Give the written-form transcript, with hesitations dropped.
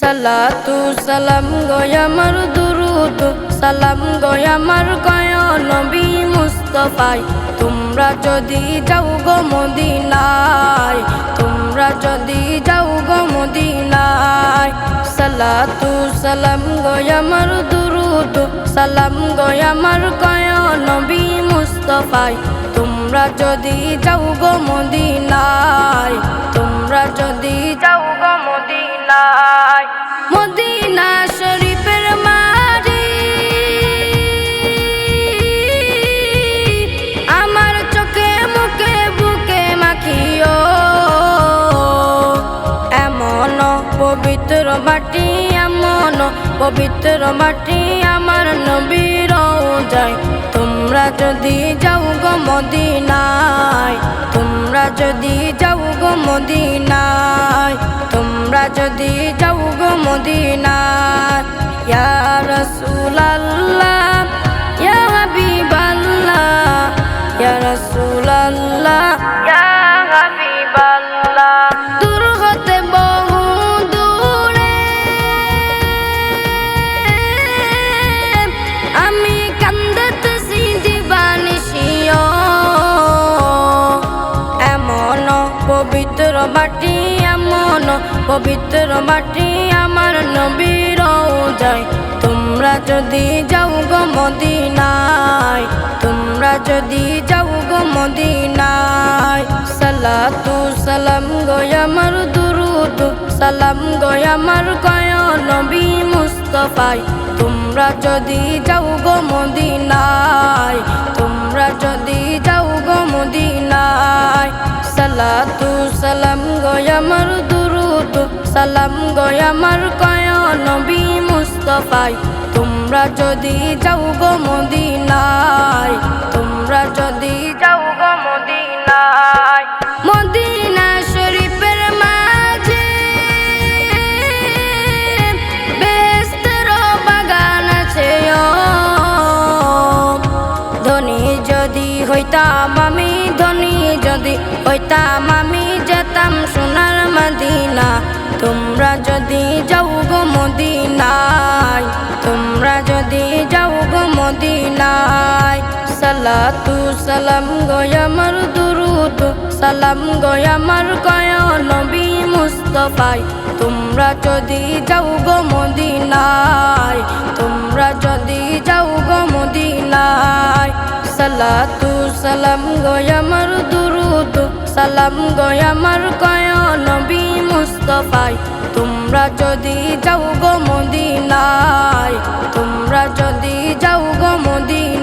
সালাতু সালাম গয় আমার দুরুদ সালাম গয় আমার গয় নবী মুস্তাফায়। তোমরা যদি যাও গো মদিনায়, তোমরা যদি যাও গো মদিনায়। সালাতু সালাম গয় আমার দুরুদ সালাম গয় আমার গয় নবী মুস্তাফায়। তোমরা যদি যাও গো মদিনায়, তোমরা যদি যাও গো মদিনায়। মদিনা শরীফের মারি আমার চোখে মুখে বুকে মাখিও, এমন পবিত্র মাটি এমন পবিত্র মাটি আমার নবীর রওজায়। তোমরা যদি যাও গো মদিনায়, তোমরা যদি যাও গো মদিনায়, তোমরা যদি যাও গো মদিনায়। ইয়া রাসূলুল্লাহ ইয়া হাবিবাল্লাহ ইয়া রাসূলুল্লাহ ইয়া হাবিবাল্লাহ। দূর হতে বহু দূরে আমি কান্দাতেছি দিবানিশিও, এমন পবিত্র মাটি এমন পবিত্র মাটি আমার নবীর রওজায়। তোমরা যদি যাও গো মদিনায়, তোমরা যদি যাও গো মদিনায়। সালাতু সালাম গয় আমার দুরুদ সালাম গয় আমার গয় নবী মুস্তাফায়। তোমরা যদি যাও গো মদিনায়, তোমরা যদি যাও গো মদিনায়। সালাতু সালাম গয় আমার দুরুদ সালাম গয় আমার গয় নবী মুস্তাফায়। তোমরা যদি যাও গো মদিনায়, তোমরা যদি যাও গো মদিনায়। মদিনা শরীফের মাঝে বেহেশতের বাগান আছে, ধনী যদি হইতাম আমি ধনী যদি হইতাম আমি যেতাম সোনার মদিনা। তোমরা যদি যাও গো মদিনায়, তোমরা যদি যাও গো মদিনায়। সালাতু সালাম গয় আমার দুরুদ সালাম গয় আমার গয় নবী মুস্তাফায়। তোমরা যদি যাও গো মদিনায়, তোমরা যদি যাও গো মদিনায়। সালাতু সালাম গয় আমার দুরুদ সালাম গয় আমার গয় নবী মুস্তাফায়। তোমরা যদি যাও গো মদিনায়, তোমরা যদি যাও গো মদিনায়।